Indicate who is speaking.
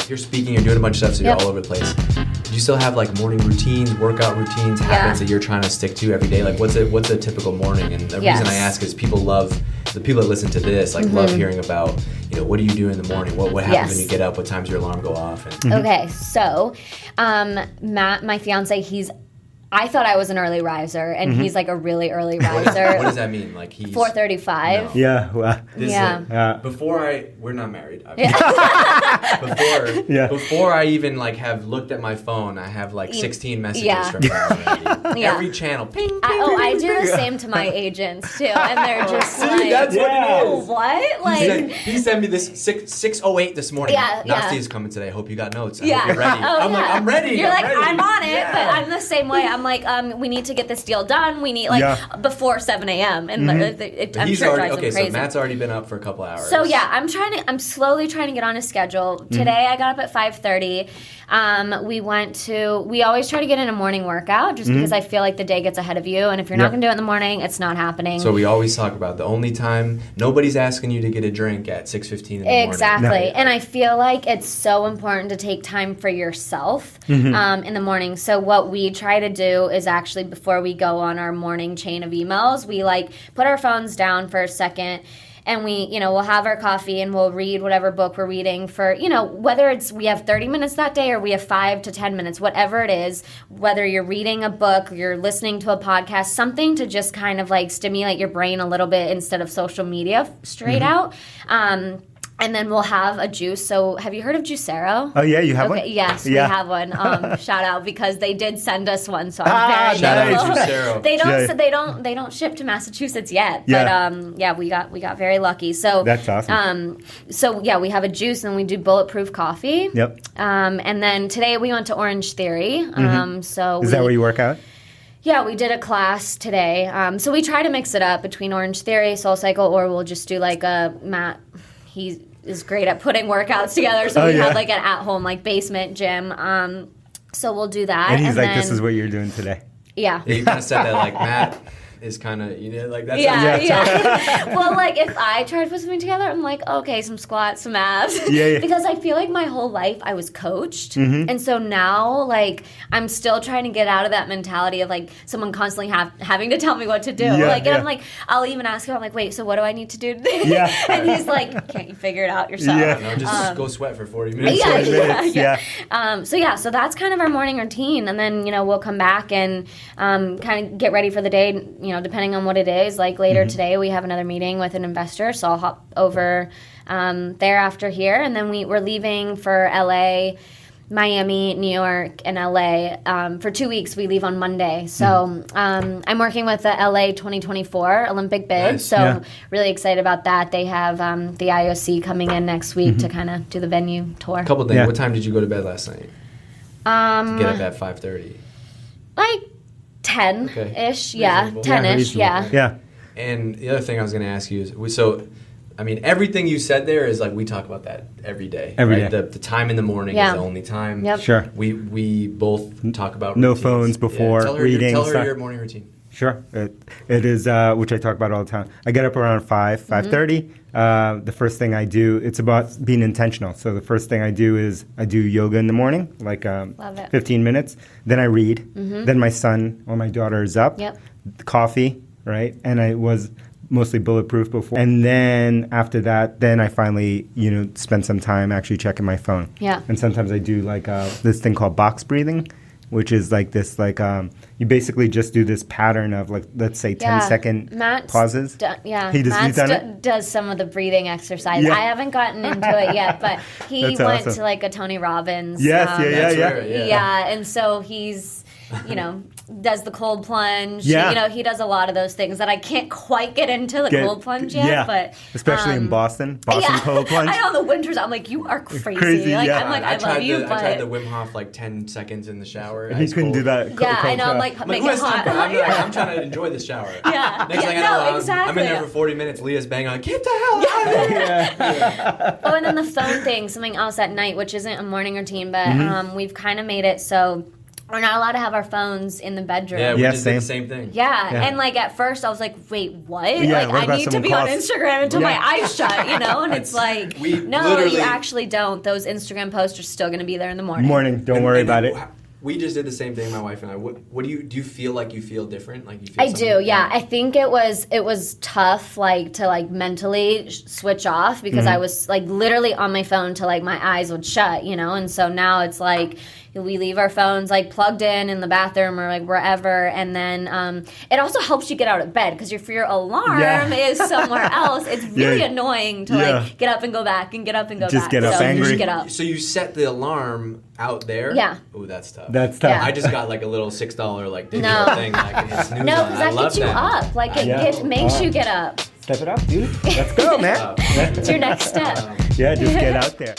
Speaker 1: you're speaking, you're doing a bunch of stuff, so you're all over the place. Do you still have like morning routines, workout routines, habits that you're trying to stick to every day? Like what's a typical morning? And the reason I ask is people love, the people that listen to this, like love hearing about, what do you do in the morning? What happens when you get up? What times your alarm go off? And
Speaker 2: Okay, so Matt, my fiance, I thought I was an early riser, and he's like a really early riser.
Speaker 1: What does that mean? Like he's
Speaker 2: 4:35.
Speaker 1: No.
Speaker 3: Yeah. Well,
Speaker 1: we're not married. Before I even like have looked at my phone, I have like 16 messages from him already. Every channel. Ping, ping,
Speaker 2: I do the same to my agents too, and they're just like,
Speaker 1: that's what it is.
Speaker 2: What? Like
Speaker 1: he sent me this 6:08 this morning. Nastia is coming today. Hope you got notes. I hope you're ready. Like, I'm ready.
Speaker 2: You're
Speaker 1: I'm ready.
Speaker 2: I'm on it, but I'm the same way. I'm like, we need to get this deal done. We need before 7 a.m. and I'm sure drives him crazy.
Speaker 1: So Matt's already been up for a couple hours.
Speaker 2: So I'm slowly trying to get on a schedule. Today I got up at 5:30. We always try to get in a morning workout just because I feel like the day gets ahead of you, and if you're not going to do it in the morning, it's not happening.
Speaker 1: So we always talk about the only time nobody's asking you to get a drink at 6:15 in the morning.
Speaker 2: Exactly. No. And I feel like it's so important to take time for yourself in the morning. So what we try to do is actually before we go on our morning chain of emails, we like put our phones down for a second. And we'll have our coffee and we'll read whatever book we're reading for, whether it's we have 30 minutes that day or we have 5 to 10 minutes, whatever it is, whether you're reading a book, you're listening to a podcast, something to just kind of like stimulate your brain a little bit instead of social media straight out. And then we'll have a juice. So have you heard of Juicero?
Speaker 3: Oh, yeah, you have one?
Speaker 2: Yes, we have one. Shout out because they did send us one, so I'm very
Speaker 1: grateful. Shout out Juicero.
Speaker 2: They don't ship to Massachusetts yet, but we got very lucky. So
Speaker 3: that's awesome.
Speaker 2: We have a juice and we do bulletproof coffee.
Speaker 3: Yep.
Speaker 2: And then today we went to Orangetheory.
Speaker 3: Is that where you work out?
Speaker 2: Yeah, we did a class today. So we try to mix it up between Orangetheory, SoulCycle, or we'll just do like a Matt. He is great at putting workouts together, so we have like an at-home like basement gym. So we'll do that.
Speaker 3: And he's like, "This is what you're doing today."
Speaker 2: Yeah.
Speaker 1: You kind of said that like Matt is kind of like that's
Speaker 2: Well, like if I try to put something together, I'm like, okay, some squats, some abs, because I feel like my whole life I was coached, and so now like I'm still trying to get out of that mentality of like someone constantly having to tell me what to do. I'm like, I'll even ask him, I'm like, wait, so what do I need to do today? And he's like, can't you figure it out yourself?
Speaker 1: No, just go sweat for 40 minutes.
Speaker 2: So that's kind of our morning routine, and then we'll come back and kind of get ready for the day. Depending on what it is, like later today we have another meeting with an investor, so I'll hop over there after here, and then we're leaving for LA, Miami, New York, and LA for 2 weeks. We leave on Monday, so I'm working with the LA 2024 Olympic bid, really excited about that. They have the IOC coming in next week to kind of do the venue tour.
Speaker 1: A couple things. What time did you go to bed last night? Get up at 5:30.
Speaker 2: Like 10-ish, 10-ish,
Speaker 3: yeah.
Speaker 1: And the other thing I was going to ask you is, everything you said there is like we talk about that every day.
Speaker 3: Every day.
Speaker 1: The time in the morning is the only time.
Speaker 2: Yep.
Speaker 3: Sure.
Speaker 1: We both talk about
Speaker 3: no
Speaker 1: routines.
Speaker 3: phones before reading.
Speaker 1: Tell her your morning routine.
Speaker 3: Sure. It is, which I talk about all the time. I get up around 5:30. The first thing I do, it's about being intentional. So the first thing I do is I do yoga in the morning, like 15 minutes. Then I read. Then my son or my daughter is up.
Speaker 2: Yep.
Speaker 3: Coffee, right? And I was mostly bulletproof before. And then after that, then I finally, spend some time actually checking my phone.
Speaker 2: Yeah.
Speaker 3: And sometimes I do like this thing called box breathing, which is like this, you basically just do this pattern of like, let's say 10-second pauses.
Speaker 2: Matt does some of the breathing exercises.
Speaker 3: Yeah.
Speaker 2: I haven't gotten into it yet, but he went
Speaker 3: awesome.
Speaker 2: to like a Tony Robbins. And so he's, does the cold plunge.
Speaker 3: Yeah.
Speaker 2: He does a lot of those things that I can't quite get into the cold plunge yet.
Speaker 3: Yeah.
Speaker 2: But
Speaker 3: especially in Boston cold plunge.
Speaker 2: I know in the winters I'm like, you are crazy. I'm like, I love you, but
Speaker 1: I tried the Wim Hof like 10 seconds in the shower.
Speaker 3: He couldn't do that.
Speaker 2: I know. I'm like, make it hot.
Speaker 1: I'm trying to enjoy the shower.
Speaker 2: Yeah.
Speaker 1: Next thing I know, I'm in there for 40 minutes. Leah's banging on, get the hell out of here.
Speaker 2: Oh, and then the phone thing, something else at night, which isn't a morning routine, but we've kind of made it so we're not allowed to have our phones in the bedroom.
Speaker 1: Yeah, we just did the same thing.
Speaker 2: Yeah, and like at first I was like, wait, what?
Speaker 3: Yeah,
Speaker 2: like I need to be on Instagram until my eyes shut, you know? And it's like, no, you actually don't. Those Instagram posts are still going to be there in the morning.
Speaker 3: Don't worry about it.
Speaker 1: We just did the same thing, my wife and I. What do you feel like you feel different? Like you feel
Speaker 2: I do, yeah. I think it was tough, like to like mentally switch off because I was like literally on my phone till like my eyes would shut, you know. And so now it's like we leave our phones like plugged in the bathroom or like wherever, and then it also helps you get out of bed because if your alarm is somewhere else, it's really annoying to like get up and go back and get up and go
Speaker 3: just
Speaker 2: back.
Speaker 3: Get up
Speaker 2: so
Speaker 3: angry.
Speaker 2: Just get up.
Speaker 1: So you set the alarm out there?
Speaker 2: Yeah.
Speaker 1: Oh, that's tough.
Speaker 3: That's tough.
Speaker 2: Yeah.
Speaker 1: I just got like a little $6 like digital thing that I can hit snooze on.
Speaker 2: No, because that gets you up. Like it makes you get up.
Speaker 3: Step it up, dude. Let's go, man.
Speaker 2: It's your next step.
Speaker 3: Yeah, just get out there.